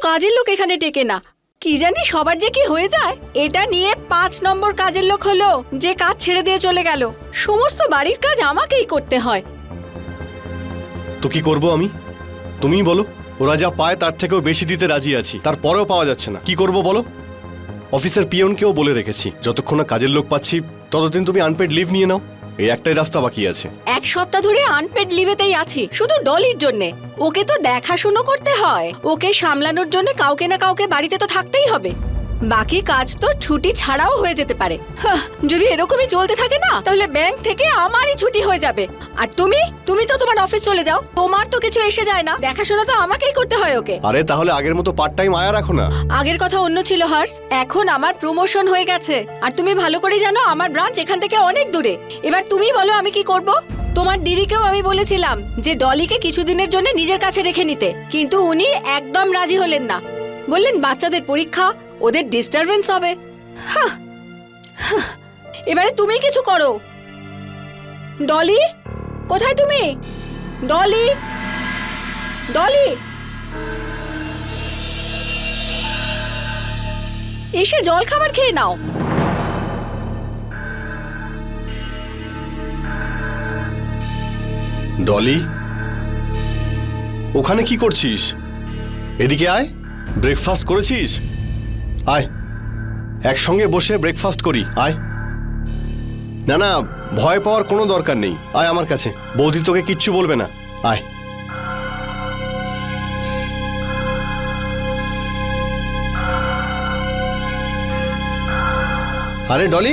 কাজের লোক এখানে টেকে না। কি জানি সবার যে কি হয়ে যায়। এটা নিয়ে 5 নম্বর কাজের লোক হলো যে কাজ ছেড়ে দিয়ে চলে গেল। সমস্ত বাড়ির কাজ আমাকেই করতে হয়। তো কি করব আমি? তুমিই বলো। ওরা যা পায় তার থেকেও বেশি দিতে রাজি আছি, তারপরেও পাওয়া যাচ্ছে না। কি করব বলো? অফিসের পিয়নকেও বলে রেখেছি যতক্ষণ না কাজের লোক পাচ্ছি ততদিন তুমি আনপেড লিভ নিয়ে নাও। এই একটাই রাস্তা বাকি আছে। 1 সপ্তাহ ধরে আনপেড লিভেতেই আছি, শুধু ডলির জন্যে। ওকে তো দেখাশুনো করতে হয়, ওকে সামলানোর জন্য কাউকে না কাউকে বাড়িতে তো থাকতেই হবে। বাকি কাজ তো ছুটি ছাড়াও হয়ে যেতে পারে। যদি এরকমই চলতে থাকে না, তাহলে ব্যাংক থেকে আমারই ছুটি হয়ে যাবে। আর তুমি তো তোমার অফিস চলে যাও, তোমার তো কিছু এসে যায় না। দেখাশোনা তো আমাকেই করতে হয় ওকে। আরে তাহলে আগের মতো পার্ট টাইম আয়া রাখো না। আগের কথা অন্য ছিল হর্ষ, এখন আমার প্রমোশন হয়ে গেছে। আর তুমি ভালো করে জানো আমার ব্রাঞ্চ এখান থেকে অনেক দূরে। এবার তুমি বলো আমি কি করব? তোমার দিদিকেও আমি বলেছিলাম যে ডলিকে কিছুদিনের জন্য নিজের কাছে রেখে নিতে, কিন্তু উনি একদম রাজি হলেন না। বললেন বাচ্চাদের পরীক্ষা, ওদের ডিস্টারবেন্স হবে। এবারে তুমি কিছু করো। ডলি, কোথায় তুমি? ডলি, ডলি, এসে জল খাবার খেয়ে নাও। ডলি, ওখানে কি করছিস? এদিকে আয়। ব্রেকফাস্ট করেছিস? আয়, একসঙ্গে বসে ব্রেকফাস্ট করি। আয়। না না, ভয় পাওয়ার কোনো দরকার নেই। আয় আমার কাছে, বৌদি তোকে কিচ্ছু বলবে না। আয়। আরে ডলি,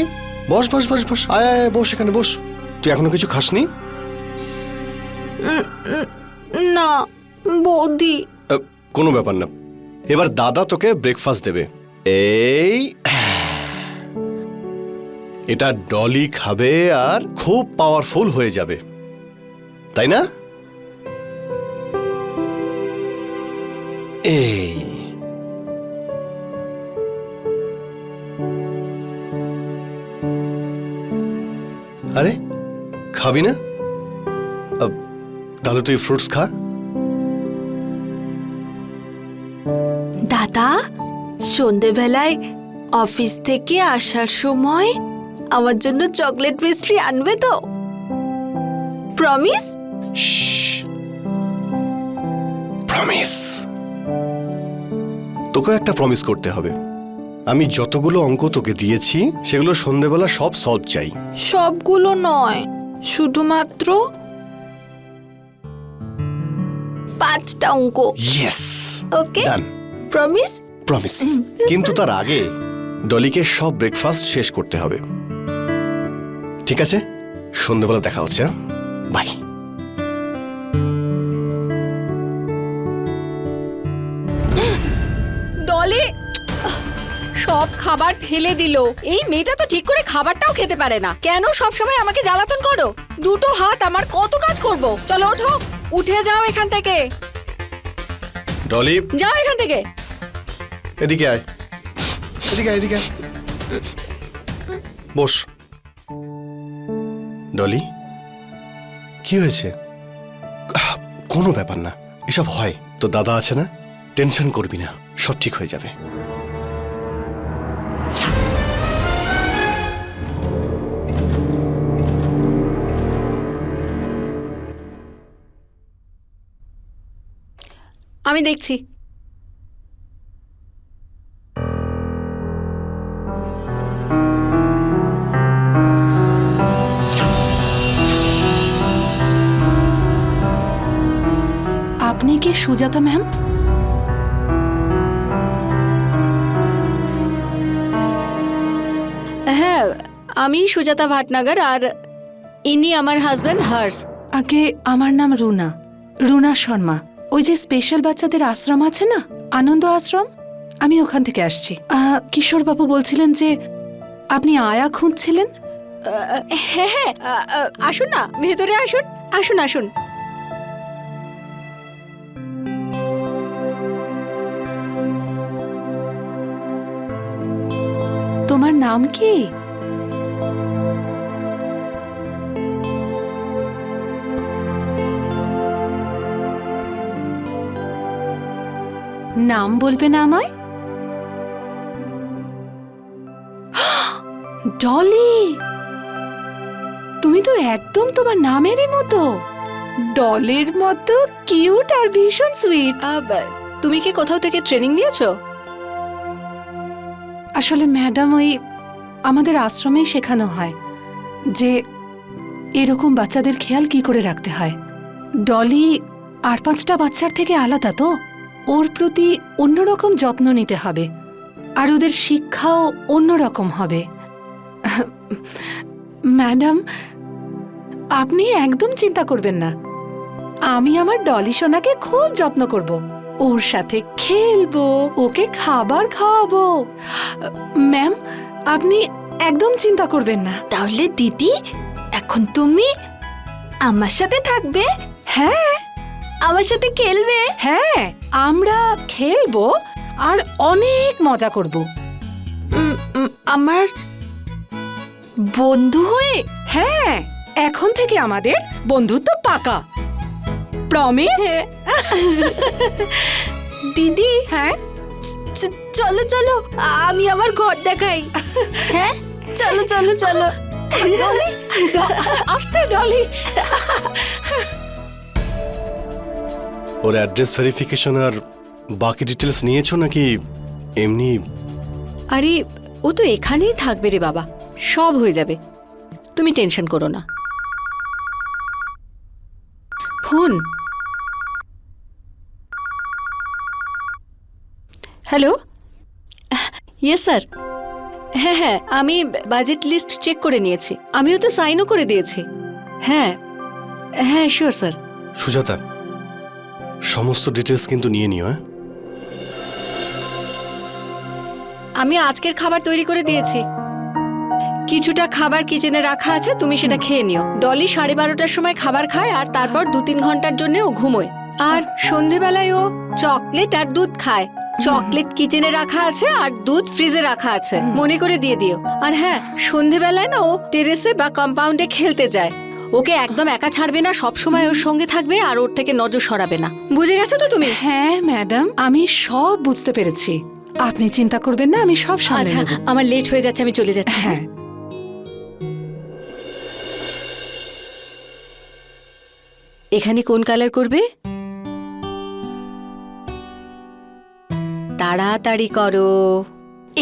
বস বস বস বস। আয় আয় বস, এখানে বস। তুই এখনো কিছু খাসনি? না বৌদি। কোনো ব্যাপার না, এবার দাদা তোকে ব্রেকফাস্ট দেবে। এই এটা ডলি খাবে আর খুব পাওয়ারফুল হয়ে যাবে, তাই না? এই আরে খাবি না? তাহলে তুই ফ্রুটস খা। দাদা, সন্ধেবেলায় অফিস থেকে আসার সময় আমার জন্য চকলেট পেস্ট্রি আনবে তো? প্রমিস? প্রমিস। তোকে একটা প্রমিস করতে হবে। আমি যতগুলো অঙ্ক তোকে দিয়েছি সেগুলো সন্ধেবেলা সব সলভ চাই। সবগুলো নয়, শুধুমাত্র 5টা অঙ্ক। ইয়েস, ওকে, ডান। প্রমিস? প্রমিস। কিন্তু তার আগে ডলিকে সব ব্রেকফাস্ট শেষ করতে হবে। ঠিক আছে, সন্ধ্যেবেলা দেখা হচ্ছে। বাই। ডলি সব খাবার ফেলে দিল। এই মেয়েটা তো ঠিক করে খাবারটাও খেতে পারে না। কেন সব সময় আমাকে জ্বালাতন করো? দুটো হাত আমার, কত কাজ করব। চলো ওঠো, উঠে যাও এখান থেকে। ডলি, যাও এখান থেকে। এদিকে আয়, এদিকে আয়, এদিকে আয়। বস। ডলি, কি হয়েছে? কোনো ব্যাপার না, এসব হয় তো। দাদা আছে না, টেনশন করবি না, সব ঠিক হয়ে যাবে। আমি দেখছি। আপনি কি সুজাতা ম্যাম? হ্যাঁ, আমি সুজাতা ভাটনাগর, আর ইনি আমার হাজবেন্ড হর্ষ। আগে আমার নাম রুনা, রুনা শর্মা। ওই যে স্পেশাল বাচ্চাদের আশ্রম আছে না, আনন্দ আশ্রম, আমি ওখান থেকে আসছি। কিশোর বাবু বলছিলেন যে আপনি আয়া খুঁজছিলেন। হ্যাঁ হ্যাঁ, আসুন না, ভেতরে আসুন। আসুন আসুন। তোমার নাম কি? নাম বলবে না আমায়? ডলি, তুমি তো একদম তোমার নামেরই মতো, ডলের মতো কিউট আর ভীষণ সুইট। তুমি কি কোথাও থেকে ট্রেনিং নিয়েছো? আসলে ম্যাডাম, ওই আমাদের আশ্রমেই শেখানো হয় যে এরকম বাচ্চাদের খেয়াল কি করে রাখতে হয়। ডলি আর 5টা বাচ্চার থেকে আলাদা, তো ওর প্রতি অন্যরকম যত্ন নিতে হবে আর ওদের শিক্ষাও অন্যরকম হবে। ম্যাডাম, আপনি একদম চিন্তা করবেন না, আমি আমার ডলি সোনাকে খুব যত্ন করব, ওর সাথে খেলবো, ওকে খাবার খাওয়াবো। ম্যাম, আপনি একদম চিন্তা করবেন না। তাহলে দিদি, এখন তুমি আমার সাথে থাকবে, হ্যাঁ আমার সাথে খেলবে। হ্যাঁ, আমরা খেলবো আর অনেক মজা করব। আমার বন্ধু হয়ে? হ্যাঁ, এখন থেকে আমাদের বন্ধুত্ব পাকা, প্রমিস? দিদি, হ্যাঁ, চলো চলো, আমি আমার ঘর দেখাই। হ্যাঁ, চলো চলো চলো। আস্তে ডলি। ওর অ্যাড্রেস ভেরিফিকেশন আর বাকি ডিটেলস নিয়েছো নাকি এমনি? আরে ও তো এখানেই থাকবে রে বাবা, সব হয়ে যাবে, তুমি টেনশন করো না। ফোন। Hello, yes sir. হ্যাঁ হ্যাঁ, আমি বাজেট লিস্ট চেক করে নিয়েছি, আমিও তো সাইনও করে দিয়েছি। হ্যাঁ হ্যাঁ, শিওর স্যার। সুজাতা, সমস্ত ডিটেলস কিন্তু নিয়ে নিও। হ্যাঁ, আমি আজকের খাবার তৈরি করে দিয়েছি, কিছুটা খাবার কিচেনে রাখা আছে, তুমি সেটা খেয়ে নিও। ডলি 12:30টার সময় খাবার খায় আর তারপর 2-3 ঘন্টার জন্য ও ঘুমোয়, আর সন্ধেবেলায় ও চকলেট আর দুধ খায়। চকলেট কিচেনে রাখা আছে আর দুধ ফ্রিজে রাখা আছে, মনে করে দিয়ে দিও। আর হ্যাঁ, সন্ধেবেলায় না ও টেরেসে বা কম্পাউন্ডে খেলতে যায়, ওকে একদম একা ছাড়বে না, সবসময় ওর সঙ্গে থাকবে আর ওর থেকে নজর সরাবে না। বুঝে গেছো তো তুমি? হ্যাঁ ম্যাডাম, আমি সব বুঝতে পেরেছি, আপনি চিন্তা করবেন না, আমি সব সামলে আচ্ছা, নেব। আমার লেট হয়ে যাচ্ছে, আমি চলে যাচ্ছি। হ্যাঁ, এখানে কোন কালার করবে? তাড়াতাড়ি করো।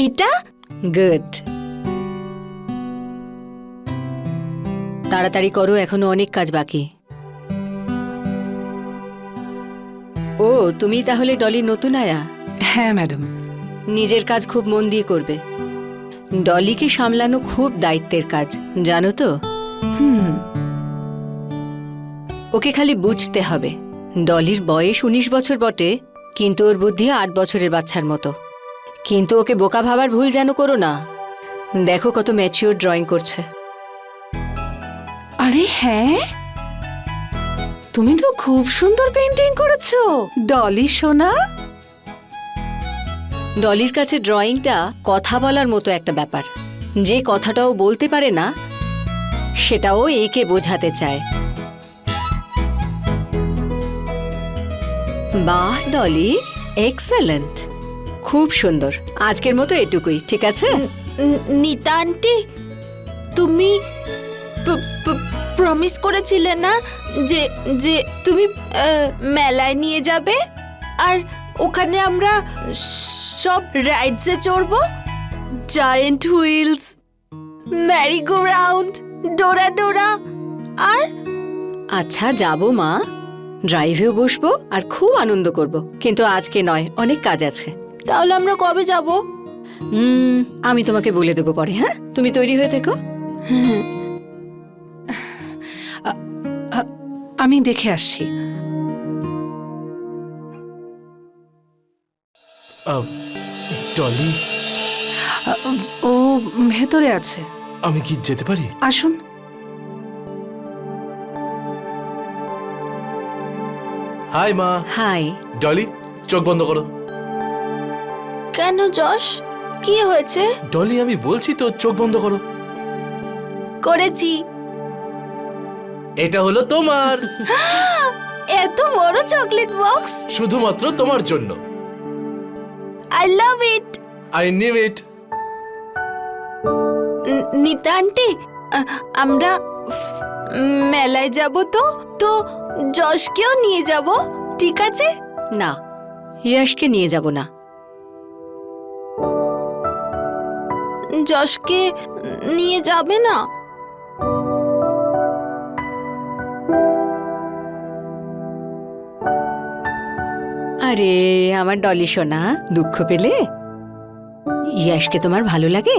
এটা গুড, তাড়াতাড়ি করো, এখনো অনেক কাজ বাকি। ও, তুমি তাহলে ডলির নতুন আয়া? হ্যাঁ ম্যাডাম। নিজের কাজ খুব মন দিয়ে করবে, ডলিকে সামলানো খুব দায়িত্বের কাজ, জানো তো? ওকে খালি বুঝতে হবে, ডলির বয়স 19 বছর বটে, কিন্তু ওর বুদ্ধি 8 বছরের বাচ্চার মতো। কিন্তু ওকে বোকা ভাবার ভুল যেন করো না। দেখো কত ম্যাচিওর ড্রয়িং করছে। আরে হ্যাঁ, তুমি তো খুব সুন্দর পেইন্টিং করেছো ডলি সোনা। ডলির কাছে ড্রয়িংটা কথা বলার মতো একটা ব্যাপার, যে কথাটাও বলতে পারে না সেটাও একে বোঝাতে চায়। বাহ ডলি, এক্সেলেন্ট, খুব সুন্দর। আজকের মতো এটুকুই, ঠিক আছে? নিতা আন্টি, তুমি প্রমিস করেছিলে না যে যে তুমি মেলায় নিয়ে যাবে আর ওখানে আমরা সব রাইডসে চড়বো, giant wheels, merry go round, Dora Dora. আর আচ্ছা যাবো মা, ড্রাইভেও বসবো আর খুব আনন্দ করব, কিন্তু আজকে নয়, অনেক কাজ আছে। তাহলে আমরা কবে যাব? আমি তোমাকে বলে দেবো পরে। হ্যাঁ, তুমি তৈরি হয়ে থেকো। আমি দেখে আসছি। ডলি, ও ভেতরে আছে। আমি কি যেতে পারি? আসুন। হাই মা। হাই। ডলি, চোখ বন্ধ করো। কেন যশ, কি হয়েছে? ডলি, আমি বলছি তো চোখ বন্ধ করো। করেছি। এটা হলো তোমার, এত বড় চকলেট বক্স। শুধুমাত্র তোমার জন্য। I love it. I knew it. Nita aunty, আমরা মেলায় যাব তো, তো যশকেও নিয়ে যাব, ঠিক আছে? না, ইয়াশকে নিয়ে যাব না। যশকে নিয়ে যাবে না? আরে আমার ডলি সোনা, দুঃখ পেলে? ইয়াশকে তোমার ভালো লাগে?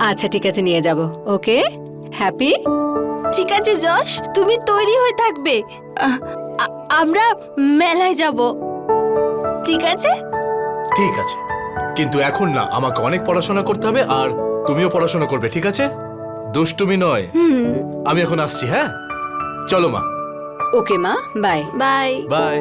আচ্ছা ঠিক আছে, নিয়ে যাব। ওকে, হ্যাপি? ঠিক আছে যশ, তুমি তৈরি হয়ে থাকবে, আমরা মেলায় যাব, ঠিক আছে? ঠিক আছে, কিন্তু এখন না, আমাকে অনেক পড়াশোনা করতে হবে, আর তুমিও পড়াশোনা করবে, ঠিক আছে? দুষ্টুমি নয়। আমি এখন আসছি, হ্যাঁ? চলো মা। ওকে মা, bye. Bye. Bye.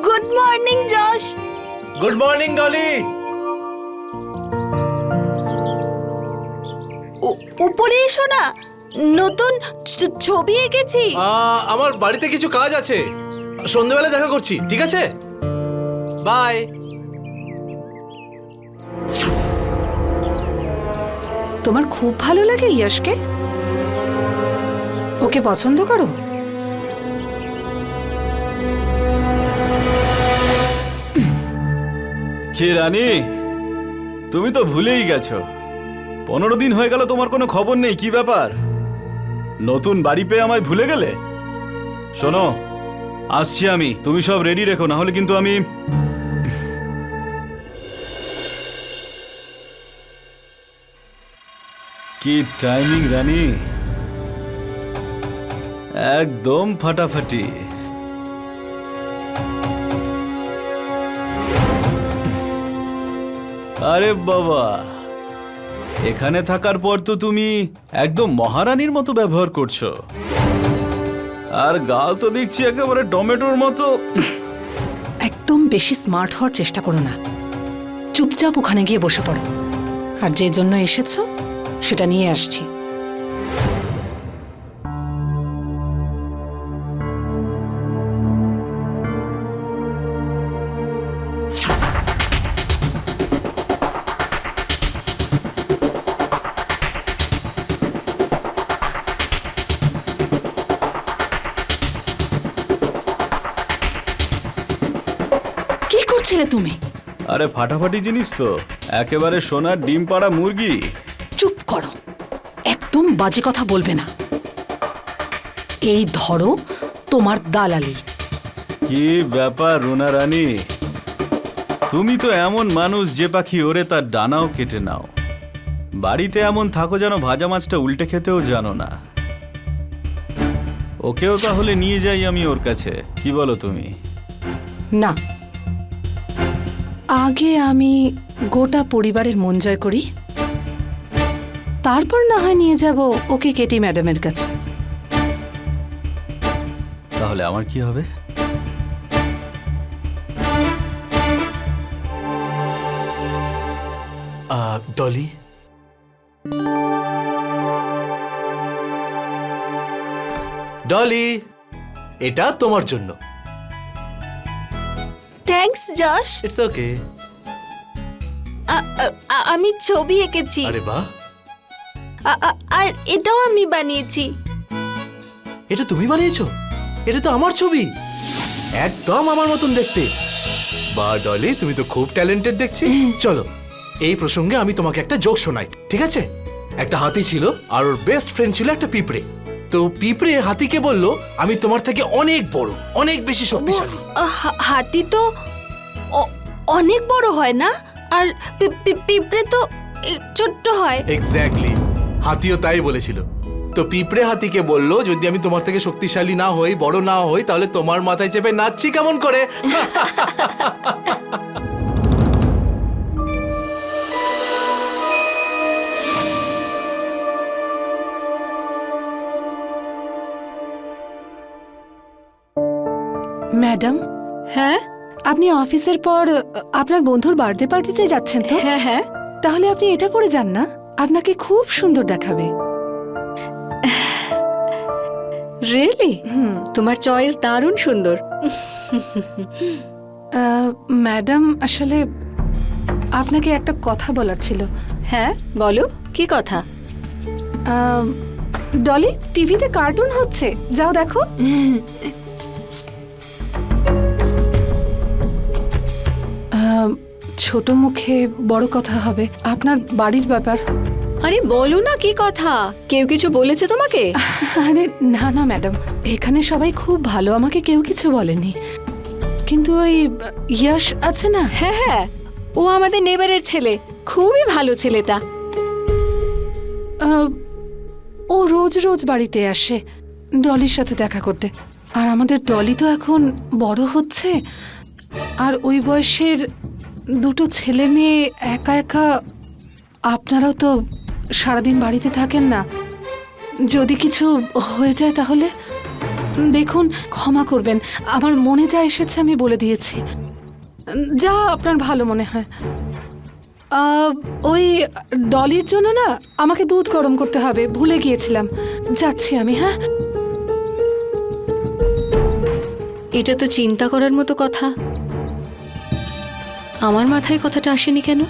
Good morning Yash. Good morning Dolly. উপরে এসো না, নতুন ছবি এঁকেছি। আমার বাড়িতে কিছু কাজ আছে, সন্ধ্যাবেলা দেখা করছি, ঠিক আছে? বাই। তোমার খুব ভালো লাগে ইয়াশকে? ওকে পছন্দ করো? কে রানী, তুমি তো ভুলেই গেছো। 15 দিন হয়ে গেল, তোমার কোনো খবর নেই। কি ব্যাপার? নতুন বাড়ি পেয়ে আমায় ভুলে গেলে? শোনো, আসছি আমি, তুমি সব রেডি রেখো, না হলে কিন্তু আমি... কি টাইমিং রানী, একদম ফাটাফাটি। আরে বাবা, এখানে থাকার পর তো তুমি একদম মহারানীর মতো ব্যবহার করছো, আর গাল তো দেখছি একেবারে টমেটোর মতো। একদম বেশি স্মার্ট হওয়ার চেষ্টা করো না, চুপচাপ ওখানে গিয়ে বসে পড়ো, আর যে জন্য এসেছো সেটা নিয়ে আসছি। কি করছিলে তুমি? আরে ফাটাফাটি জিনিস তো, একেবারে সোনার ডিম পাড়া মুরগি। চুপ করো, একদম বাজে কথা বলবে না। এই ধরো তোমার দালালি। কি ব্যাপার রুনা রানী, তুমি তো এমন মানুষ যে পাখি ওরে তার ডানাও কেটে নাও। বাড়িতে এমন থাকো যেন ভাজা মাছটা উল্টে খেতেও জানো না। ওকেও তাহলে নিয়ে যাই আমি ওর কাছে, কি বলো তুমি? না, আগে আমি গোটা পরিবারের মন জয় করি, তারপর না হয় নিয়ে যাব ওকে কেটি ম্যাডামের কাছে। তাহলে আমার কি হবে? ডলি, ডলি, এটা তোমার জন্য। Thanks Yash. It's okay. আমি ছবি এঁকেছি, আরে বাহ, আর এটাও আমি বানিয়েছি। এটা তুমি বানিয়েছো? এটা তো আমার ছবি, একদম আমার মতন দেখতে। বা ডলি, তুমি তো খুব ট্যালেন্টেড দেখছি। চলো, এই প্রসঙ্গে আমি তোমাকে একটা জোক শোনাই, ঠিক আছে? একটা হাতি ছিল, আর ওর বেস্ট ফ্রেন্ড ছিল একটা পিঁপড়ে। তো পিঁপড়ে হাতিকে বলল, আমি তোমার থেকে অনেক বড়, অনেক বেশি শক্তিশালী। হাতি তো অনেক বড় হয় না, আর পিঁপড়ে তো ছোট্ট হয়। এক্স্যাক্টলি, হাতিও তাই বলেছিল। তো পিঁপড়ে হাতিকে বলল, যদি আমি তোমার থেকে শক্তিশালী না হই, বড় না হই, তাহলে তোমার মাথায় চেপে নাচছি কেমন করে? ম্যাডাম, হ্যাঁ আপনি অফিসের পর আপনার বন্ধুর বার্থডে পার্টিতে যাচ্ছেন তো? হ্যাঁ হ্যাঁ তাহলে আপনি এটা পরে যান না, আপনাকে খুব সুন্দর দেখাবে। রিয়েলি তোমার চয়েস দারুণ সুন্দর। ম্যাডাম, আসলে আপনাকে একটা কথা বলার ছিল। হ্যাঁ বলো, কি কথা? ডলি, টিভিতে কার্টুন হচ্ছে, যাও দেখো। ছোট মুখে বড় কথা হবে, আপনার বাড়ির ব্যাপার। আরে বলো না, কি কথা? কেউ কিছু বলেছে তোমাকে? আরে না না ম্যাডাম, এখানে সবাই খুব ভালো, আমাকে কেউ কিছু বলেনি। কিন্তু ওই ইয়াশ আছে না, হ্যাঁ হ্যাঁ, ও আমাদের নেবারের ছেলে, খুবই ভালো ছেলেটা। ও রোজ রোজ বাড়িতে আসে ডলির সাথে দেখা করতে। আর আমাদের ডলি তো এখন বড় হচ্ছে, আর ওই বয়সের দুটো ছেলে মেয়ে একা একা। আপনারাও তো সারাদিন বাড়িতে থাকেন না, যদি কিছু হয়ে যায় তাহলে দেখুন, ক্ষমা করবেন, আমার মনে যা এসেছে আমি বলে দিয়েছি, যা আপনার ভালো মনে হয়। ওই ডলির জন্য না আমাকে দুধ গরম করতে হবে, ভুলে গিয়েছিলাম, যাচ্ছি আমি। হ্যাঁ, এটা তো চিন্তা করার মতো কথা, আমার মাথায় কথাটা আসেনি কেন?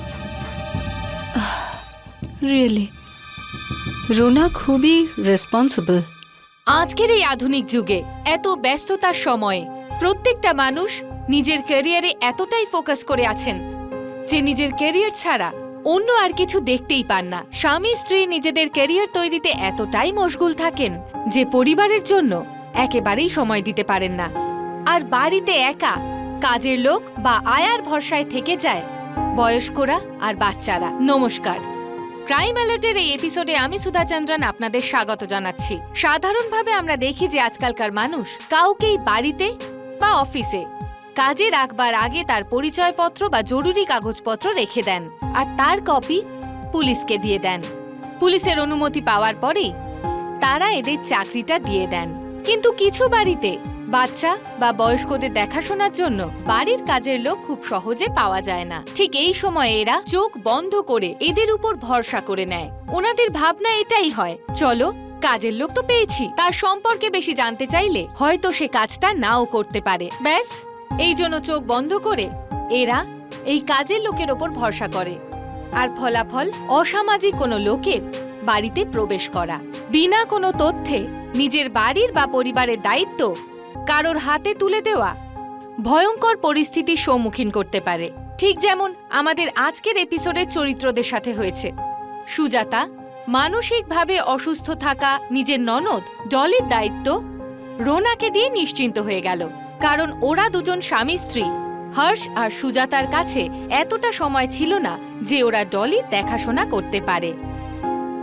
রিয়েলি রুনা খুবই রেসপন্সিবল। আজকের এই আধুনিক যুগে এত ব্যস্ততার সময়ে প্রত্যেকটা মানুষ নিজের ক্যারিয়ারে এতটাই ফোকাস করে আছেন যে নিজের ক্যারিয়ার ছাড়া অন্য আর কিছু দেখতেই পান না। স্বামী স্ত্রী নিজেদের ক্যারিয়ার তৈরিতে এতটাই মশগুল থাকেন যে পরিবারের জন্য একেবারেই সময় দিতে পারেন না। আর বাড়িতে একা কাজের লোক বা আয়ার ভরসায় থেকে যায় বয়স্করা আর বাচ্চারা। নমস্কার, ক্রাইম অ্যালার্টের এই এপিসোডে আমি সুধা চন্দ্রন আপনাদের স্বাগত জানাচ্ছি। সাধারণভাবে আমরা দেখি যে আজকালকার মানুষ কাউকেই বাড়িতে বা অফিসে কাজে রাখবার আগে তার পরিচয়পত্র বা জরুরি কাগজপত্র রেখে দেন, আর তার কপি পুলিশকে দিয়ে দেন। পুলিশের অনুমতি পাওয়ার পরেই তারা এদের চাকরিটা দিয়ে দেন। কিন্তু কিছু বাড়িতে বাচ্চা বা বয়স্কদের দেখাশোনার জন্য বাড়ির কাজের লোক খুব সহজে পাওয়া যায় না। ঠিক এই সময় এরা চোখ বন্ধ করে এদের উপর ভরসা করে নেয়। ওনাদের ভাবনা এটাই হয়, চলো কাজের লোক তো পেয়েছি, তার সম্পর্কে বেশি জানতে চাইলে হয়তো সে কাজটা নাও করতে পারে। ব্যাস, এই জন্য চোখ বন্ধ করে এরা এই কাজের লোকের ওপর ভরসা করে, আর ফলাফল অসামাজিক কোনো লোকের বাড়িতে প্রবেশ করা, বিনা কোনো তথ্যে নিজের বাড়ির বা পরিবারের দায়িত্ব কারোর হাতে তুলে দেওয়া ভয়ঙ্কর পরিস্থিতির সম্মুখীন করতে পারে। ঠিক যেমন আমাদের আজকের এপিসোডের চরিত্রদের সাথে হয়েছে। সুজাতা মানসিকভাবে অসুস্থ থাকা নিজের ননদ ডলির দায়িত্ব রোনাকে দিয়ে নিশ্চিন্ত হয়ে গেল, কারণ ওরা দুজন স্বামী স্ত্রী হর্ষ আর সুজাতার কাছে এতটা সময় ছিল না যে ওরা ডলির দেখাশোনা করতে পারে।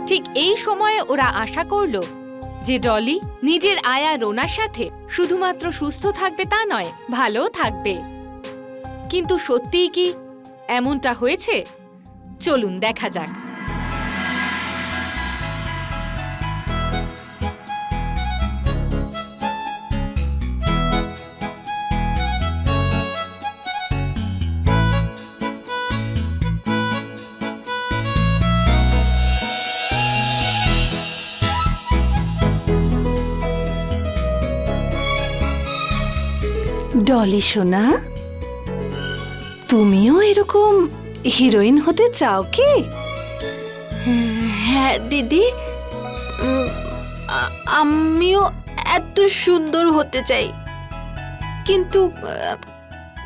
ঠিক এই সময়ে ওরা আশা করল যে ডলি নিজের আয়া রোনার সাথে শুধুমাত্র সুস্থ থাকবে তা নয়, ভালোও থাকবে। কিন্তু সত্যিই কি এমনটা হয়েছে? চলুন দেখা যাক। ডলি সোনা, তুমিও এরকম হিরোইন হতে চাও কি? হ্যাঁ দিদি, আমিও এত সুন্দর হতে চাই, কিন্তু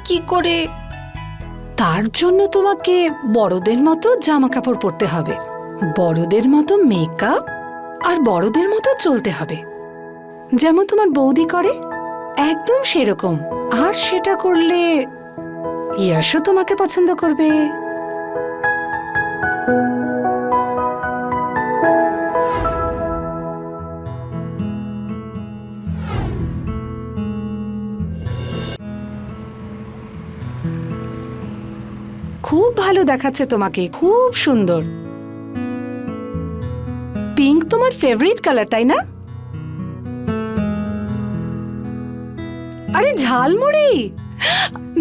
কি করে? তার জন্য তোমাকে বড়দের মতো জামা কাপড় পরতে হবে, বড়দের মতো মেকআপ, আর বড়দের মতো চলতে হবে, যেমন তোমার বৌদি করে, একদম সেরকম। আর সেটা করলে ইয়াশও তোমাকে পছন্দ করবে। খুব ভালো দেখাচ্ছে তোমাকে, খুব সুন্দর। পিঙ্ক তোমার ফেভারিট কালার, তাই না? আরে ঝালমুড়ি,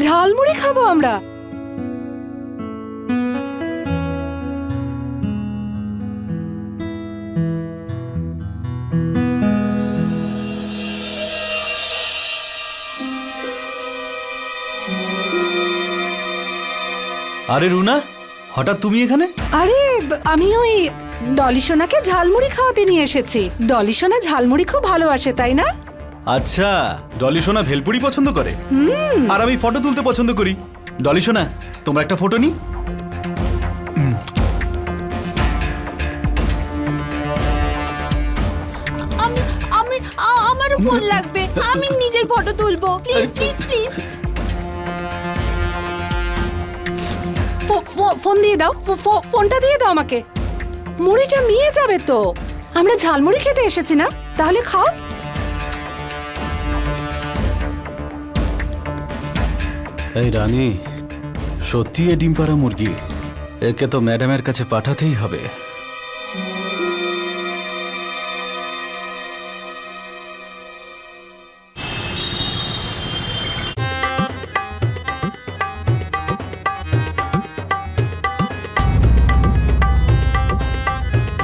ঝালমুড়ি খাবো আমরা। আরে রুনা, হঠাৎ তুমি এখানে? আরে আমি ওই ডলি সোনাকে ঝালমুড়ি খাওয়াতে নিয়ে এসেছি। ডলি সোনা ঝালমুড়ি খুব ভালোবাসে, তাই না? আচ্ছা, ডলি সোনা ভেলপুরি পছন্দ করে, আর আমি ফটো তুলতে পছন্দ করি। ডলি সোনা, তোমরা একটা ফটো নি। আমারও ফোন লাগবে, আমি নিজের ফটো তুলবো, প্লিজ প্লিজ প্লিজ। ফোন দিয়ে দাও, ফোনটা দিয়ে দাও আমাকে। মুড়িটা মিয়ে যাবে তো। আমরা ঝালমুড়ি খেতে এসেছি না, তাহলে খাও। এই রানী, সত্যি এ ডিম পাড়া মুরগি, একে তো ম্যাডামের কাছে পাঠাতেই হবে।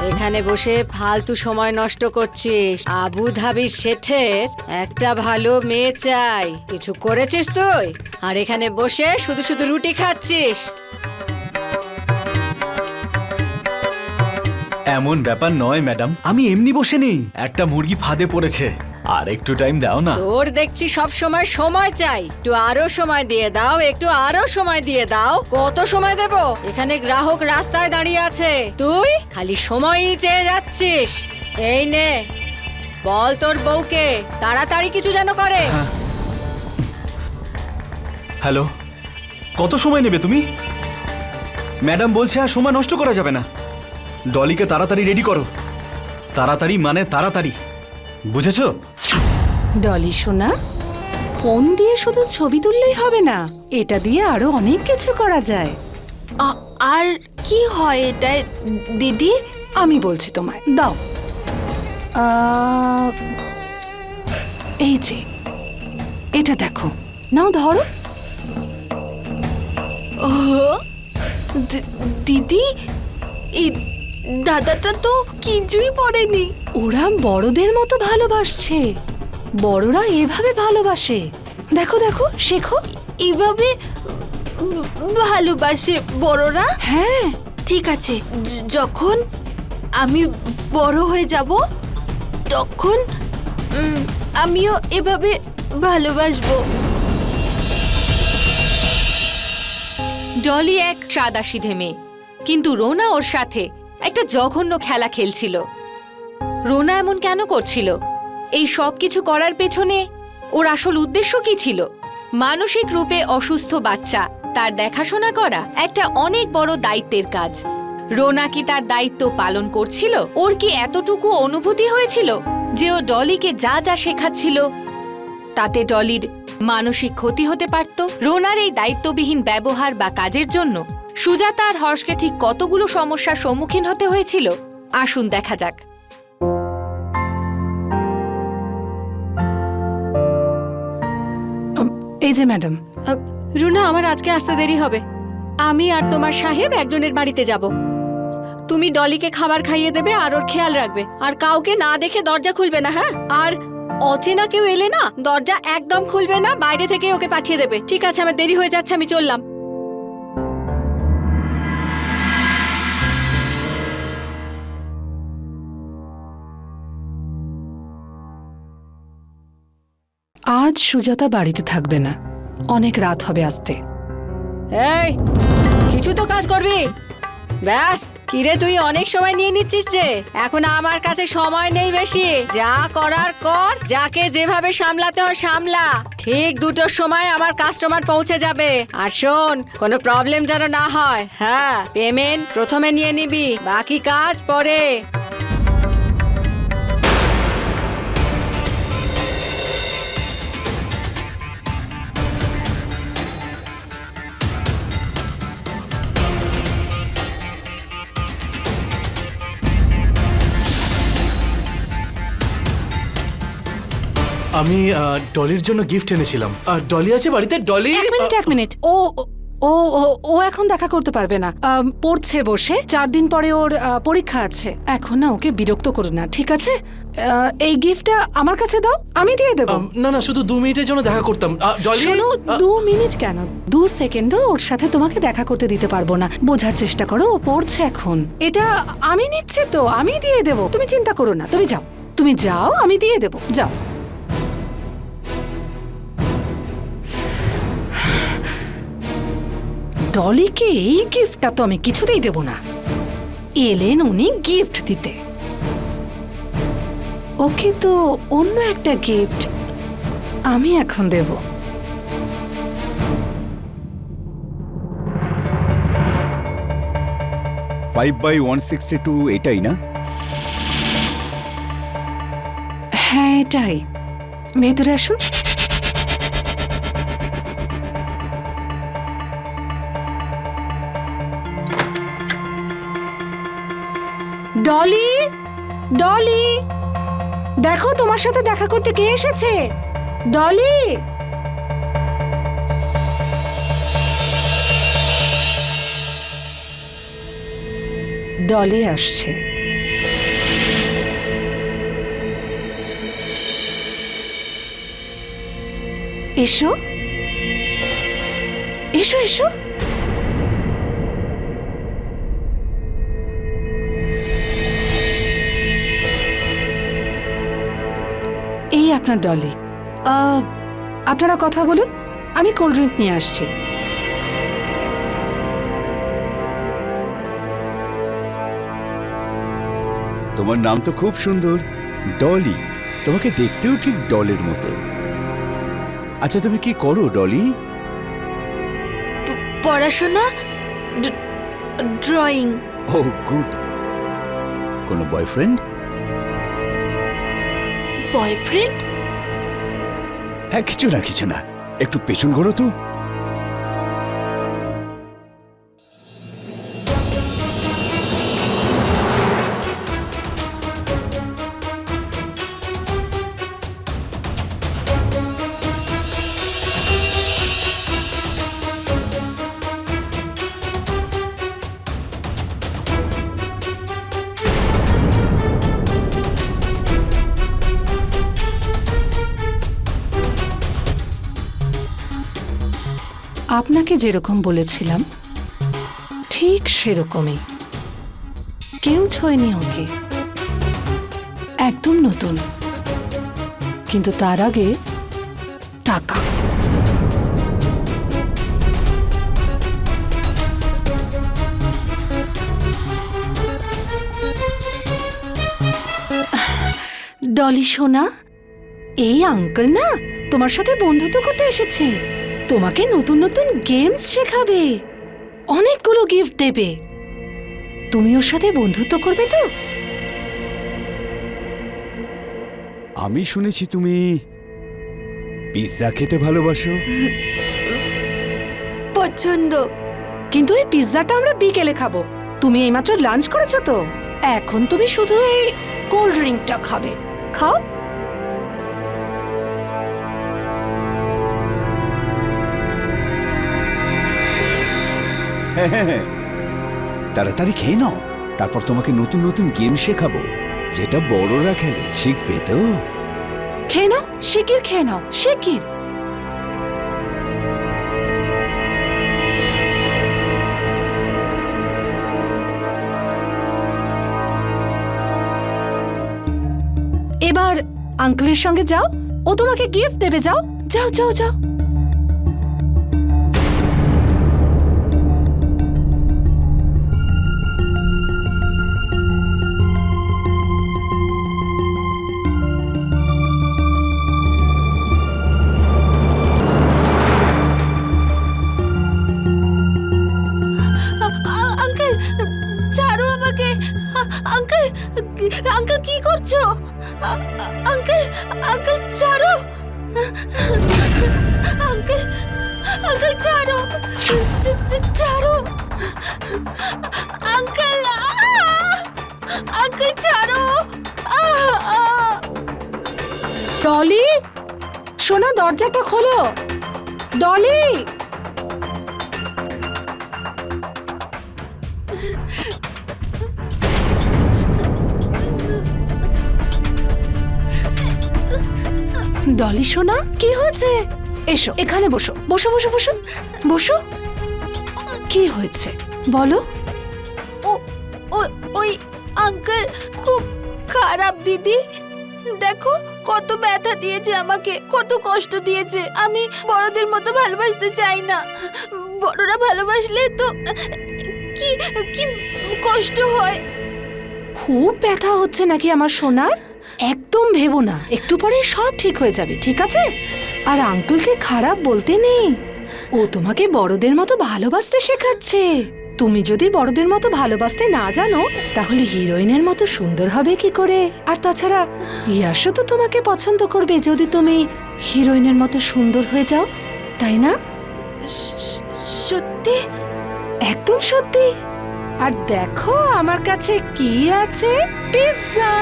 এখানে বসে ফালতু সময় নষ্ট করছিস। আবু ধাবির শেঠের একটা ভালো মেয়ে চাই, কিছু করেছিস তুই? আর এখানে বসে শুধু শুধু রুটি খাচ্ছিস। এমন ব্যাপার নয় ম্যাডাম, আমি এমনি বসে নেই, একটা মুরগি ফাঁদে পড়েছে। আর একটু টাইম দাও না। তোর দেখছি সব সময় সময় চাই। একটু আরো সময় দিয়ে দাও, একটু আরো সময় দিয়ে দাও। কত সময় দেব? এখানে গ্রাহক রাস্তায় দাঁড়িয়ে আছে, তুই খালি সময়ই চেয়ে যাচ্ছিস। এই নে, বল তোর বউকে তাড়াতাড়ি কিছু যেন করে। হ্যালো, কত সময় নেবে তুমি? ম্যাডাম বলছে আর সময় নষ্ট করা যাবে না। ডলিকে তাড়াতাড়ি রেডি করো। তাড়াতাড়ি মানে তাড়াতাড়ি, বুঝেছো? ডলি সোনা, ফোন দিয়ে শুধু ছবি তুললেই হবে না, এটা দিয়ে আরো অনেক কিছু করা যায়। আর কি হয় এটা দিদি? আমি বলছি তোমায়, দাও। এই যে এটা দেখো, নাও ধরো। ও দিদি, এই দাদাটা তো কিছুই পড়েনি। ওরা বড়দের মতো ভালোবাসছে, বড়রা এভাবে ভালোবাসে। দেখো দেখো, শেখো। এভাবে ভালোবাসে বড়রা? হ্যাঁ। ঠিক আছে, যখন আমি বড় হয়ে যাব তখন আমিও এভাবে ভালোবাসবো। ডলি এক সাদাসিধে মেয়ে, কিন্তু রোনা ওর সাথে একটা জঘন্য খেলা খেলছিল। রোনা এমন কেন করছিল? এই সব কিছু করার পেছনে ওর আসল উদ্দেশ্য কি ছিল? মানসিক রূপে অসুস্থ বাচ্চা, তার দেখাশোনা করা একটা অনেক বড় দায়িত্বের কাজ। রোনা কি তার দায়িত্ব পালন করছিল? ওর কি এতটুকু অনুভূতি হয়েছিল যে ও ডলিকে যা যা শেখাচ্ছিল তাতে ডলির মানসিক ক্ষতি হতে পারত? রোনার এই দায়িত্ববিহীন ব্যবহার বা কাজের জন্য সুজাতা আর হর্ষকে ঠিক কতগুলো সমস্যার সম্মুখীন হতে হয়েছিল, আসুন দেখা যাক। এই যে ম্যাডাম। রুনা, আমার আজকে আসতে দেরি হবে। আমি আর তোমার সাহেব একজনের বাড়িতে যাব। তুমি ডলিকে খাবার খাইয়ে দেবে আর ওর খেয়াল রাখবে, আর কাউকে না দেখে দরজা খুলবে না, হ্যাঁ? আর অচেনা কেউ এলে না, দরজা একদম খুলবে না, বাইরে থেকে ওকে পাঠিয়ে দেবে। ঠিক আছে, আমার দেরি হয়ে যাচ্ছে, আমি চললাম। আজ সুজাতা বাড়িতে থাকবে না, অনেক রাত হবে আসতে। এই, কিছু তো কাজ করবি। ব্যাস, কিরে তুই অনেক সময় নিয়ে নিচ্ছিস যে। এখন আমার কাছে সময় নেই বেশি। যা করার কর, যাকে যেভাবে সামলাতে হয় সামলা। ঠিক 2টোর সময় আমার কাস্টমার পৌঁছে যাবে। আর শোন, কোনো প্রবলেম যেন না হয়। হ্যাঁ, পেমেন্ট প্রথমে নিয়ে নিবি, বাকি কাজ পরে। আমি ডলির জন্য গিফট এনেছিলাম। ডলি আছে বাড়িতে? ডলি, এক মিনিট। ও ও ও এখন দেখা করতে পারবে না, পড়ছে বসে। 4 দিন পরে ওর পরীক্ষা আছে। এখন না ওকে বিরক্ত করো না, ঠিক আছে? এই গিফটটা আমার কাছে দাও, আমি দিয়ে দেবো। না না, শুধু 2 মিনিটের জন্য দেখা করতাম। ডলি, শোনো, 2 মিনিট কেন, 2 সেকেন্ডও ওর সাথে তোমাকে দেখা করতে দিতে পারবো না। বোঝার চেষ্টা করো, ও পড়ছে এখন। এটা আমি নিচ্ছি তো, আমি দিয়ে দেবো, তুমি চিন্তা করো না। তুমি যাও, তুমি যাও, আমি দিয়ে দেবো, যাও। ডলিকে এই গিফটটা তো আমি কিছুতেই দেব না। এলেন উনি গিফট দিতে, ওকে তো অন্য একটা গিফট আমি এখন দেব। 5/162 এটাই না? হ্যাঁ এটাই। ভেতরে আসুন। ডলি, ডলি, দেখো তোমার সাথে দেখা করতে কে এসেছে। ডলি, ডলি আসছে। এসো এসো এসো। এই আপনার ডলি। আপনারা কথা বলুন, আমি কোল্ড ড্রিঙ্ক নিয়ে আসছি। তোমার নাম তো খুব সুন্দর, ডলি। তোমাকে দেখতেও ঠিক ডলের মতো। আচ্ছা, তুমি কি করো ডলি? পড়াশোনা, ড্রয়িং। ও গুড। কোনো বয়ফ্রেন্ড? বয়ফ্রেন্ড? হ্যাঁ, কিছু না, একটু পেছন ঘোরো তো। আপনাকে যেরকম বলেছিলাম ঠিক সেরকমই। কেউ ছোঁয়নি ওকে, একদম নতুন। কিন্তু তার আগে টাকা। ডলি সোনা, এই আঙ্কেল না তোমার সাথে বন্ধুত্ব করতে এসেছে। তোমাকে নতুন নতুন গেমস শেখাবে, অনেকগুলো গিফট দেবে। তুমি ওর সাথে বন্ধুত্ব করবে তো? আমি শুনেছি তুমি পিৎজা খেতে ভালোবাসো। পছন্দ। কিন্তু এই পিৎজাটা আমরা বিকেলে খাবো। তুমি এইমাত্র লাঞ্চ করেছো তো, এখন তুমি শুধু এই কোল্ড ড্রিঙ্কটা খাবে। খাও। হ্যাঁ, তাড়াতাড়ি খেয়ে নাও, তারপর তোমাকে নতুন নতুন গেম শেখাবো, যেটা বড়রা খেলে। শিখবে তো? খেয়ে নাও, শিগগির খেয়ে নাও, শিগগির। এবার আঙ্কেলের সঙ্গে যাও, ও তোমাকে গিফট দেবে। যাও যাও যাও যাও। আঙ্কেল, ছাড়ো আমাকে। আঙ্কেল, আঙ্কেল কি করছো? আঙ্কেল, আঙ্কেল ছাড়ো। আঙ্কেল, আঙ্কেল ছাড়ো, ছাড়ো। আঙ্কেল, আঙ্কেল ছাড়ো। ডলি, সোনা দরজাটা খোলো। ডলি, ডলি সোনা, কি হয়েছে? এসো, এখানে বসো, বসো বসো বসো বসো। কি হয়েছে বলো? ওই আঙ্কেল খুব খারাপ দিদি। দেখো কত ব্যথা দিয়েছে আমাকে, কত কষ্ট দিয়েছে। আমি বড়দের মতো ভালোবাসতে চাই না। বড়রা ভালোবাসলে তো কি কি কষ্ট হয়। খুব ব্যথা হচ্ছে নাকি আমার সোনার? একদম ভেবো না, একটু পরে সব ঠিক হয়ে যাবে, ঠিক আছে? আর আঙ্কেলকে খারাপ বলতে নেই, ও তোমাকে বড়দের মতো ভালোবাসতে শেখাচ্ছে। তুমি যদি বড়দের মতো ভালোবাসতে না জানো তাহলে হিরোইনের মতো সুন্দর হবে কি করে? আর তাছাড়া ইয়াশও তো তোমাকে পছন্দ করবে যদি তুমি হিরোইনের মতো সুন্দর হয়ে যাও, তাই না? সত্যি? একদম সত্যি। আর দেখো আমার কাছে কি আছে, পিৎজা।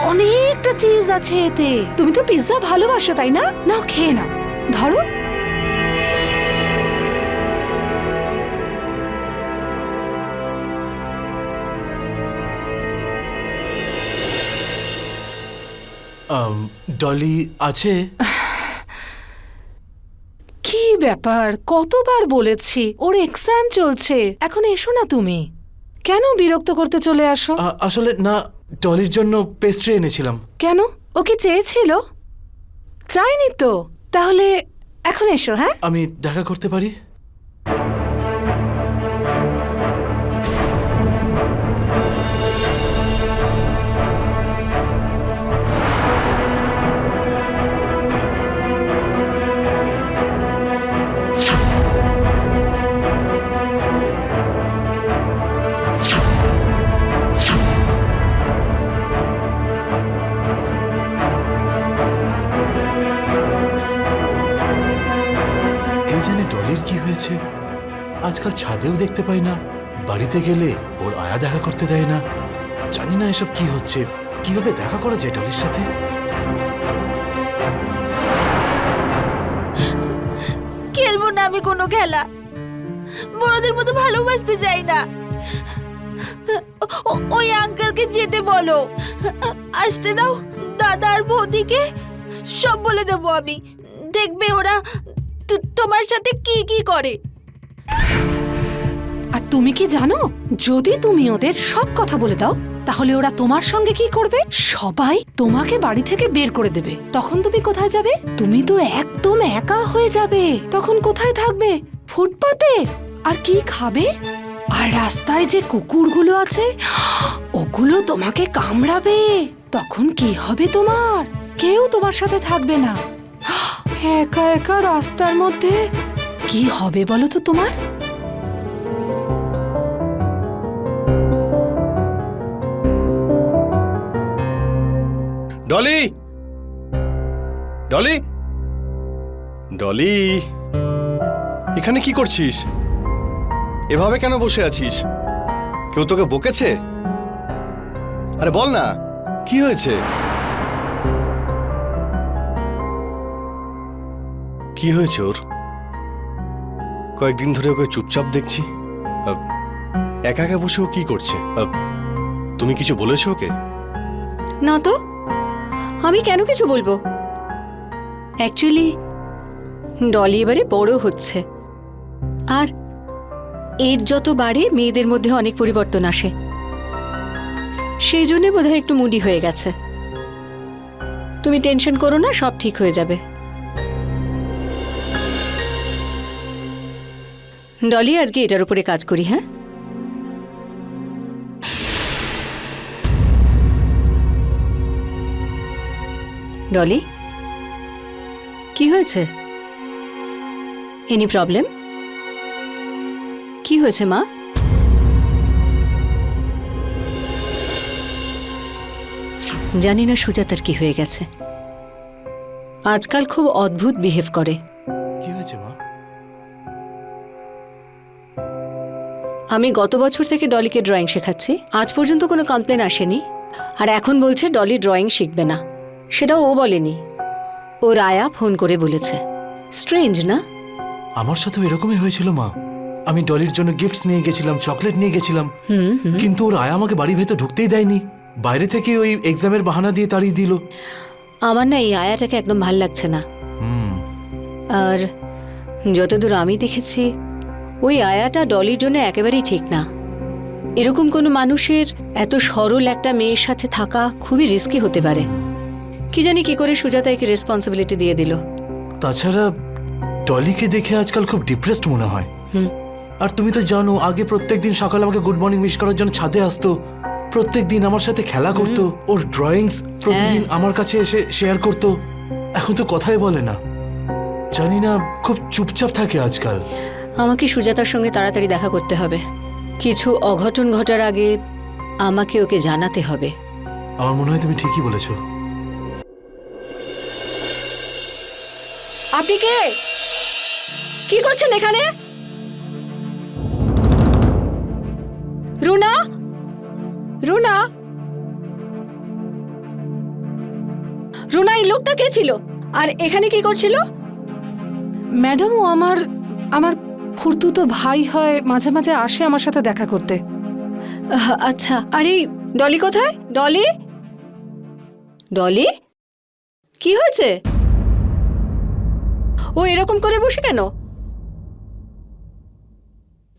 অনেকটা চিজ আছে এতে। তুমি তো পিৎজা ভালোবাসো তাই না? নাও খেয়ে নাও, ধরো। ডলি আছে? কি ব্যাপার, কতবার বলেছি, ওর এক্সাম চলছে, এখন এসো না তুমি। কেন বিরক্ত করতে চলে আসো? আসলে না, ডলির জন্য পেস্ট্রি এনেছিলাম। কেন, ও কি চেয়েছিল? চাইনি তো। তাহলে এখন এসো। হ্যাঁ, আমি দেখা করতে পারি? কে জানে ডলির কি হয়েছে? আজকাল ছাদেও দেখতে পাই না, বাড়িতে গেলে ওর আয়া দেখা করতে দেয় না। জানি না এসব কি হচ্ছে, কিভাবে দেখা করা যায় ডলির সাথে। খেলবো না আমি কোনো খেলা। বড়দের মতো ভালোবাসতে চাই না। ওই আঙ্কেলকে যেতে বলো, আসতে দাও। দাদা আর বৌদিকে সব বলে দেবো আমি। দেখবে ওরা তোমার সাথে কি কি করে। আর তুমি কি জানো, যদি তুমি ওদের সব কথা বলে দাও তাহলে ওরা তোমার সঙ্গে কি করবে? সবাই তোমাকে বাড়ি থেকে বের করে দেবে। তখন তুমি কোথায় যাবে? তুমি তো একদম একা হয়ে যাবে। তখন কোথায় থাকবে? ফুটপাতে। আর কি খাবে? আর রাস্তায় যে কুকুরগুলো আছে ওগুলো তোমাকে কামড়াবে। তখন কি হবে তোমার? কেউ তোমার সাথে থাকবে না। একা একা রাস্তার মধ্যে কি হবে বলো তো তোমার? ডলি, ডলি, ডলি, এখানে কি করছিস? এভাবে কেন বসে আছিস? কেউ তোকে বকেছে? আরে বল না, কি হয়েছে? কি হয়েছে ওর? কয়েকদিন ধরে ওকে চুপচাপ দেখছি। একা একা বসে ও কি করছে? তুমি কিছু বলেছো ওকে? না তো, আমি কেন কিছু বলবো? অ্যাকচুয়ালি ডলি এবারে বড় হচ্ছে, আর এর যত বাড়ে মেয়েদের মধ্যে অনেক পরিবর্তন আসে। সেই জন্য বোধহয় একটু মুডি হয়ে গেছে। তুমি টেনশন করো না, সব ঠিক হয়ে যাবে। ডলি, আজকে এটার উপরে কাজ করি। হ্যাঁ, ডলি, কি হয়েছে? Any problem? কি হয়েছে মা? জানি না সুজাতার কি হয়ে গেছে, আজকাল খুব অদ্ভুত বিহেভ করে। কি হয়েছে মা? আমি গত বছর থেকে ডলিকে ড্রয়িং শেখাচ্ছি, আজ পর্যন্ত কোনো কমপ্লেন আসেনি। আর এখন বলছে ডলি ড্রয়িং শিখবে না। সেটাও ও বলেনি, ওর আয়া ফোন করে বলেছে। স্ট্রেঞ্জ না? আমার সাথেও এরকমই হয়েছিল মা। আমি ডলির জন্য গিফটস নিয়ে গেছিলাম, চকলেট নিয়ে গেছিলাম, কিন্তু ওর আয়া আমাকে বাড়ির ভেতর ঢুকতেই দেয়নি। বাইরে থেকে ওই এক্সামের বাহানা দিয়ে তাড়িয়ে দিল। আমার না এই আয়াটাকে একদম ভাল লাগছে না। আর যতদূর আমি দেখেছি ওই আয়াটা ডলির জন্য একেবারেই ঠিক না। এরকম কোনো মানুষের এত সরল একটা মেয়ের সাথে থাকা খুবই রিস্কি হতে পারে। কি জানি কি করে সুজাতা একে রেসপন্সিবিলিটি দিয়ে দিল। তাছাড়া ডলিকে দেখে আজকাল খুব ডিপ্রেসড মনে হয়। আর তুমি তো জানো, আগে প্রত্যেকদিন সকালে আমাকে গুড মর্নিং উইশ করার জন্য ছাদে আসতো, প্রত্যেকদিন আমার সাথে খেলা করতো, ওর ড্রয়িংস প্রতিদিন আমার কাছে এসে শেয়ার করতো। এখন তো কথাই বলে না, জানি না, খুব চুপচাপ থাকে আজকাল। আমাকে সুজাতার সঙ্গে তাড়াতাড়ি দেখা করতে হবে। কিছু অঘটন ঘটার আগে আমাকে ওকে জানাতে হবে। আমার মনে হয় তুমি ঠিকই বলেছো। আপনি কে? কি করছেন এখানে? রুনা, রুনা, রুনা, এই লোকটা কে ছিল আর এখানে কি করছিল? ম্যাডাম, ও আমার খুড়তুতো ভাই হয়, মাঝে মাঝে আসে আমার সাথে দেখা করতে। আচ্ছা, আর এই ডলি কোথায়? ডলি, ডলি, কি হয়েছে? ও এরকম করে বসে কেন?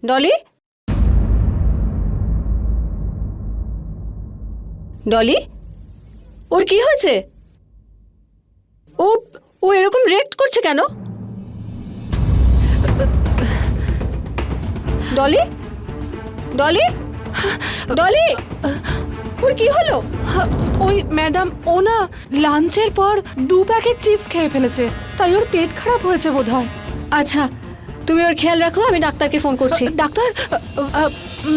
ডলি, ডলি, ওর কি হয়েছে? ও ও এরকম রিঅ্যাক্ট করছে কেন? ডলি, ডলি, ডলি, ওর কি হলো? ওই ম্যাডাম, ও না লাঞ্চের পর 2 প্যাকেট চিপস খেয়ে ফেলেছে, তাই ওর পেট খারাপ হয়েছে বোধহয়। আচ্ছা, তুমি ওর খেয়াল রাখো, আমি ডাক্তারকে ফোন করছি। ডাক্তার,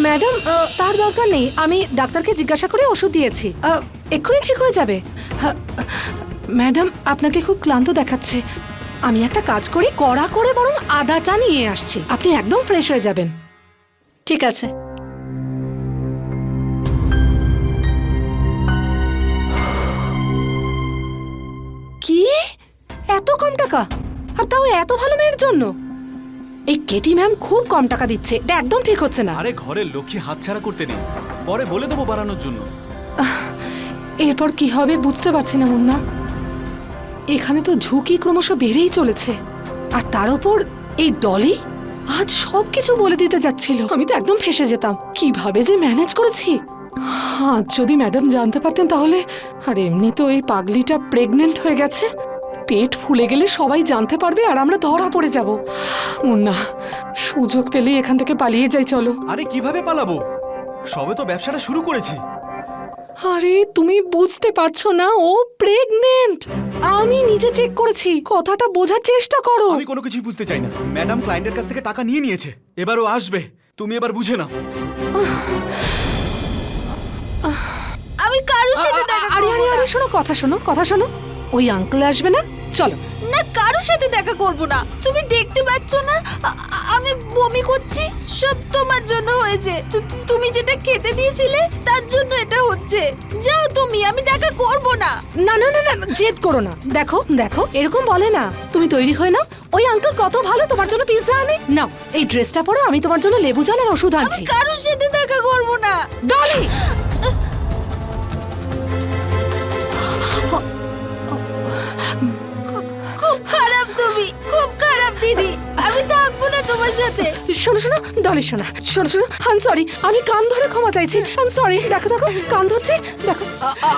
ম্যাডাম, তার দরকার নেই, আমি ডাক্তারকে জিজ্ঞাসা করে ওষুধ দিয়েছি, এক্ষুনি ঠিক হয়ে যাবে। ম্যাডাম, আপনাকে খুব ক্লান্ত দেখাচ্ছে, আমি একটা কাজ করি, কড়া করে বরং আদা চা নিয়ে আসছি, আপনি একদম ফ্রেশ হয়ে যাবেন। ঠিক আছে। কি এত কম টাকা, আর তাও এত ভালো মেয়ের জন্য? এই কেটি ম্যাম খুব কম টাকা দিচ্ছে, এটা একদম ঠিক হচ্ছে না। আরে ঘরের লক্ষ্মী হাতছাড়া করতে নেই, পরে বলে দেবো বাড়ানোর জন্য। এরপর কি হবে বুঝতে পারছি না মুন্না। এখানে তো ঝুঁকি ক্রমশ বেড়েই চলেছে, আর তার উপর এই ডলি আজ সবকিছু বলে দিতে যাচ্ছিল, আমি তো একদম ফেঁসে যেতাম। কিভাবে যে ম্যানেজ করেছি, আজ যদি ম্যাডাম জানতে পারতেন তাহলে। আর এমনি তো এই পাগলিটা প্রেগনেন্ট হয়ে গেছে, পেট ফুলে গেলে সবাই জানতে পারবে আর আমরা ধরা পড়ে যাব। মুন্না, সুযোগ পেলেই এখান থেকে পালিয়ে যাই, চলো। আরে কিভাবে পালাবো, সবে তো ব্যবসাটা শুরু করেছি। আরে তুমি বুঝতে পারছো না, ও প্রেগনেন্ট, আমি নিজে চেক করেছি, কথাটা বোঝার চেষ্টা করো। আমি কোনো কিছুই বুঝতে চাই না। ম্যাডাম ক্লায়েন্টের কাছ থেকে টাকা নিয়ে নিয়েছে, এবার ও আসবে, তুমি এবার বুঝে নাও। আমি কারোর সাথে দেখা আরে আরে আরে, শোনো, কথা শোনো, ওই আঙ্কেল আসবে না, চলো। না, কারোর সাথে দেখা করব না। তুমি দেখতে পাচ্ছ না আমি বমি করছি? সব তোমার জন্য হয়েছে। তুমি যেটা খেতে দিয়েছিলে তার জন্য এটা হচ্ছে। যাও তুমি, আমি দেখা করব না। না না না না, জেদ করো না। দেখো দেখো, এরকম বলে না। তুমি তৈরি হয়ে নাও, ওই আঙ্কেল কত ভালো, তোমার জন্য পিৎজা আনে। নাও এই ড্রেসটা পরো, আমি তোমার জন্য লেবু জল আর ওষুধ আনছি। কারোর সাথে দেখা করব না। ডলি, খুব খারাপ তুমি, খুব খারাপ দিদি। আমি থাকবো না তোমার সাথে। শোনো শোনো ডলি, শোনা, শোনো, আই এম সরি, আমি কান ধরে ক্ষমা চাইছি, আই এম সরি। দেখো দেখো, কান ধরছে, দেখো,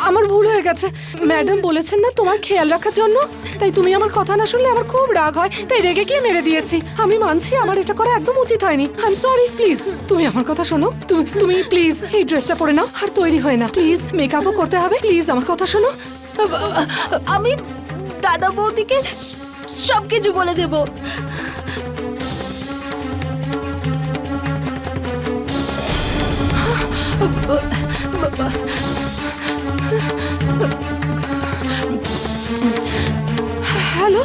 আমার ভুল হয়ে গেছে। ম্যাডাম বলেছেন না তোমার খেয়াল রাখার জন্য, তাই তুমি আমার কথা না শুনলে আমার খুব রাগ হয়, তাই রেগে গিয়ে মেরে দিয়েছি। আমি মানছি আমার এটা করা একদম উচিত হয়নি, আই এম সরি। প্লিজ তুমি আমার কথা শোনো, তুমি প্লিজ এই ড্রেসটা পরে নাও আর তৈরি হয়ে না। প্লিজ মেকআপও করতে হবে, প্লিজ আমার কথা শোনো। আমি দাদা বৌদিকে সবকিছু বলে দেবো। হ্যালো,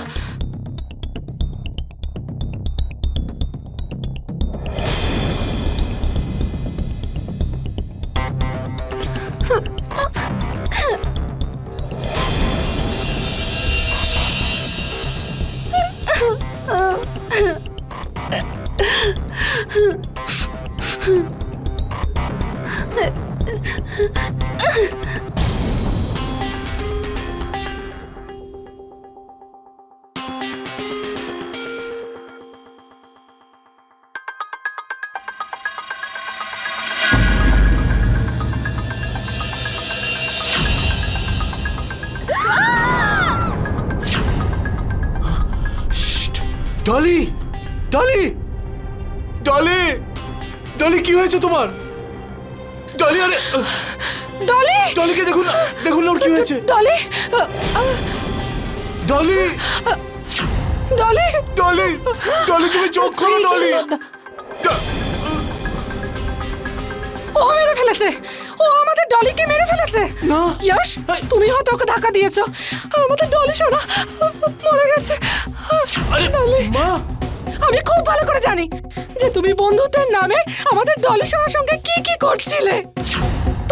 ডলি, ডলি, ডলি, ডলি, কি হয়েছে তোমার? ডলি, আরে ডলি, ডলিকে দেখুন না, দেখুন না ওর কি হয়েছে। ডলি, ডলি, ডলি, ডলি, ডলি, তুমি চোখ খোলো ডলি। ও মেরে ফেলেছে, ও আমাদের ডলিকে মেরে ফেলেছে। না। ইয়াশ, তুমি হয়তো ওকে ধাক্কা দিয়েছো। আমাদের ডলি সোনা মরে গেছে। আরে ডলি, মা, আমি খুব ভালো করে জানি যে তুমি বন্ধুত্বের নামে আমাদের ডলি সোনার সঙ্গে কি কি করছিলে।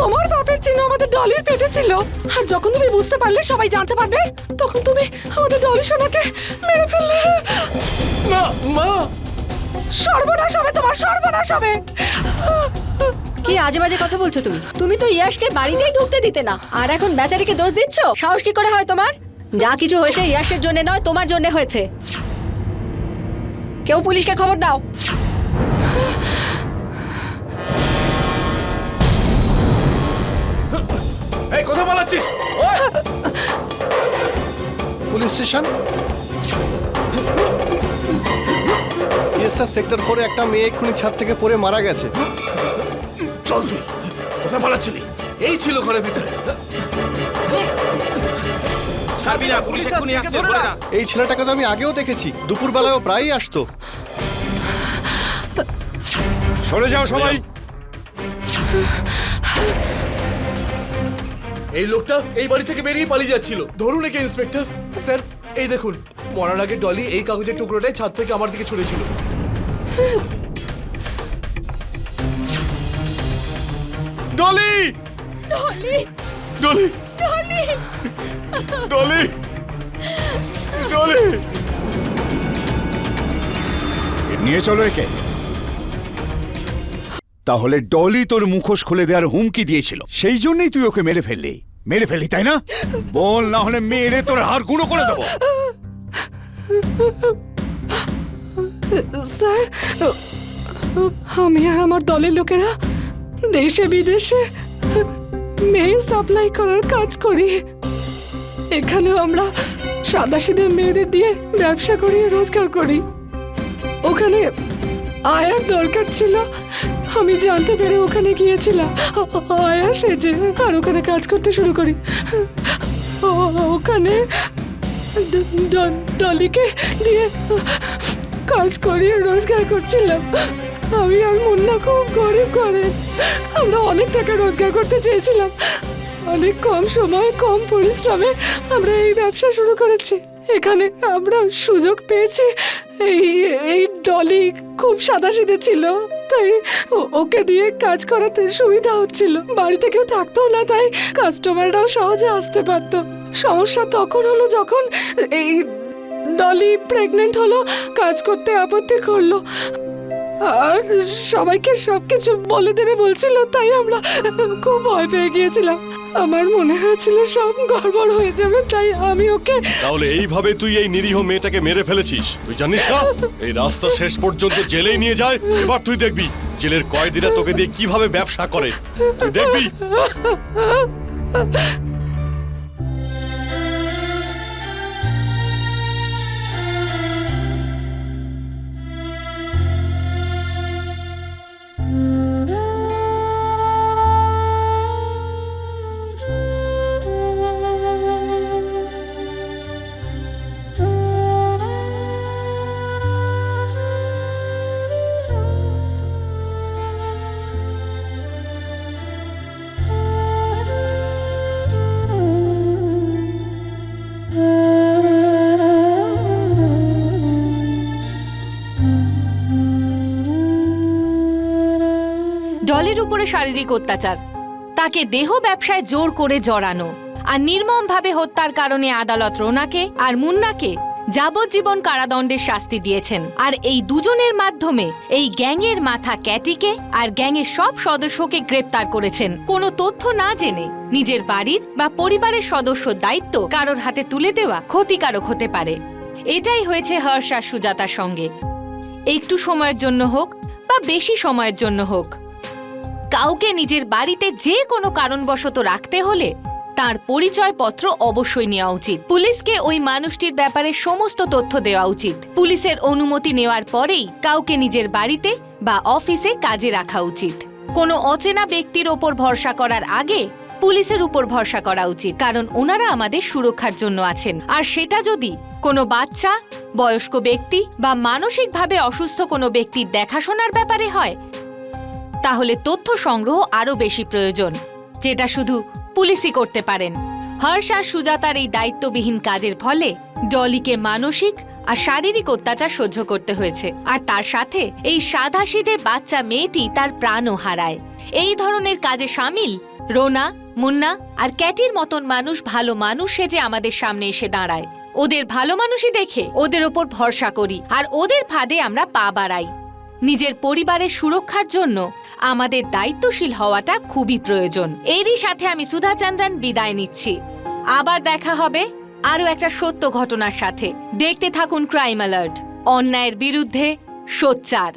তোমার বাপের চিহ্ন আমাদের ডলির পেটে ছিল, আর যখন তুমি বুঝতে পারলে সবাই জানতে পারবে, তখন তুমি আমাদের ডলি সোনাকে মেরে ফেললে। না মা, সর্বনাশ হবে, তোমার সর্বনাশ হবে। কি আজে বাজে কথা বলছো তুমি? তুমি তো ইয়াশকে বাড়িতেই ঢুকতে দিতে না, আর এখন বেচারিকে দোষ দিচ্ছ? সাহস কি করে হয় তোমার? যা কিছু হয়েছে ইয়াশের জন্য নয়, তোমার জন্য হয়েছে। কেউ পুলিশকে খবর দাও। এই কথা বলাচ্ছিস? Police station? Yes sir, sector 4-এ একটা মেয়ে এক্ষুনি ছাদ থেকে পড়ে মারা গেছে। চল, তুই কথা বলাচ্ছিলি? এই ছিল ঘরের ভিতরে। এই ছেলেটাকে তো আমি আগেও দেখেছি, দুপুরবেলায়ও প্রায়ই আসতো। সরে যাও সবাই। এই লোকটা এই বাড়ি থেকে বেরিয়ে পালিয়ে যাচ্ছিল। ধরুন একে ইন্সপেক্টর। স্যার, এই দেখুন, মরার আগে ডলি এই কাগজের টুকরোটাই ছাদ থেকে আমার দিকে ছুঁড়েছিল। ডলি, ডলি, ডলি, ডলি। নিয়ে চলো একে। তাহলে ডলি তোর মুখোশ খুলে দেওয়ার হুমকি দিয়েছিল, সেই জন্যই তুই ওকে মেরে ফেললি। মেরে ফেললি তাই না? বল, না হলে মেরে তোর হাড় গুঁড়ো করে দেবো। স্যার, আমি আর আমার দলের লোকেরা দেশে বিদেশে মেয়ে সাপ্লাই করার কাজ করি। এখানেও আমরা সাদাসিধে মেয়েদের দিয়ে ব্যবসা করি, রোজগার করি। ওখানে আয়ার দরকার ছিল, আমি জানতে পেরে ওখানে গিয়েছিলাম। আয়া সেজে আর ওখানে কাজ করতে শুরু করি। ওখানে ডলিকে দিয়ে কাজ করিয়ে রোজগার করছিলাম। আমি আর মুন্না খুব গরিব ঘরে, আমরা অনেক টাকা রোজগার করতে চেয়েছিলাম। অনেক কম সময়, কম পরিশ্রমে আমরা এই ব্যবসা শুরু করেছি। এখানে আমরা সুযোগ পেয়েছি। এই ডলি খুব সাদাসিধে ছিল, তাই ওকে দিয়ে কাজ করাতে সুবিধা হচ্ছিল। বাড়িতে কেউ থাকতো না, তাই কাস্টমাররাও সহজে আসতে পারতো। সমস্যা তখন হলো যখন এই ডলি প্রেগনেন্ট হলো, কাজ করতে আপত্তি করলো আর সবাইকে সবকিছু বলে দেবে বলছিল। তাই আমরা খুব ভয় পেয়ে গিয়েছিলাম। আমার মনে হয়েছিল সব গড়বড় হয়ে যাবে, তাই আমি ওকে। তাহলে এইভাবে তুই এই নিরীহ মেয়েটাকে মেরে ফেলেছিস? তুই জানিস না এই রাস্তা শেষ পর্যন্ত জেলেই নিয়ে যায়? এবার তুই দেখবি জেলের কয়েদিরা তোকে দিয়ে কিভাবে ব্যবসা করে, তুই দেখবি। ডলির উপরে শারীরিক অত্যাচার, তাকে দেহ ব্যবসায় জোর করে জড়ানো আর নির্মমভাবে হত্যার কারণে আদালত রোনাকে আর মুন্নাকে যাবজ্জীবন কারাদণ্ডের শাস্তি দিয়েছেন। আর এই দুজনের মাধ্যমে এই গ্যাংয়ের মাথা ক্যাটিকে আর গ্যাংয়ের সব সদস্যকে গ্রেপ্তার করেছেন। কোনো তথ্য না জেনে নিজের বাড়ির বা পরিবারের সদস্য দায়িত্ব কারোর হাতে তুলে দেওয়া ক্ষতিকারক হতে পারে। এটাই হয়েছে হর্ষ আর সুজাতার সঙ্গে। একটু সময়ের জন্য হোক বা বেশি সময়ের জন্য হোক, কাউকে নিজের বাড়িতে যে কোনো কারণবশত রাখতে হলে তার পরিচয়পত্র অবশ্যই নেওয়া উচিত। পুলিশকে ওই মানুষটির ব্যাপারে সমস্ত তথ্য দেওয়া উচিত। পুলিশের অনুমতি নেওয়ার পরেই কাউকে নিজের বাড়িতে বা অফিসে কাজে রাখা উচিত। কোনো অচেনা ব্যক্তির ওপর ভরসা করার আগে পুলিশের উপর ভরসা করা উচিত, কারণ ওনারা আমাদের সুরক্ষার জন্য আছেন। আর সেটা যদি কোনো বাচ্চা, বয়স্ক ব্যক্তি বা মানসিকভাবে অসুস্থ কোনো ব্যক্তির দেখাশোনার ব্যাপারে হয়, তাহলে তথ্য সংগ্রহ আরও বেশি প্রয়োজন, যেটা শুধু পুলিশই করতে পারেন। হর্ষ আর সুজাতার এই দায়িত্ববিহীন কাজের ফলে ডলিকে মানসিক আর শারীরিক অত্যাচার সহ্য করতে হয়েছে। আর তার সাথে এই সাধাসিধে বাচ্চা মেয়েটি তার প্রাণও হারায়। এই ধরনের কাজে সামিল রোনা, মুন্না আর ক্যাটির মতন মানুষ ভালো মানুষ সেজে আমাদের সামনে এসে দাঁড়ায়। ওদের ভালো মানুষই দেখে ওদের ওপর ভরসা করি আর ওদের ফাঁদে আমরা পা বাড়াই। নিজের পরিবারের সুরক্ষার জন্য আমাদের দায়িত্বশীল হওয়াটা খুবই প্রয়োজন। এরই সাথে আমি সুধা চন্দ্রন বিদায় নিচ্ছি। আবার দেখা হবে আরও একটা সত্য ঘটনার সাথে। দেখতে থাকুন ক্রাইম অ্যালার্ট, অন্যায়ের বিরুদ্ধে সোচ্চার।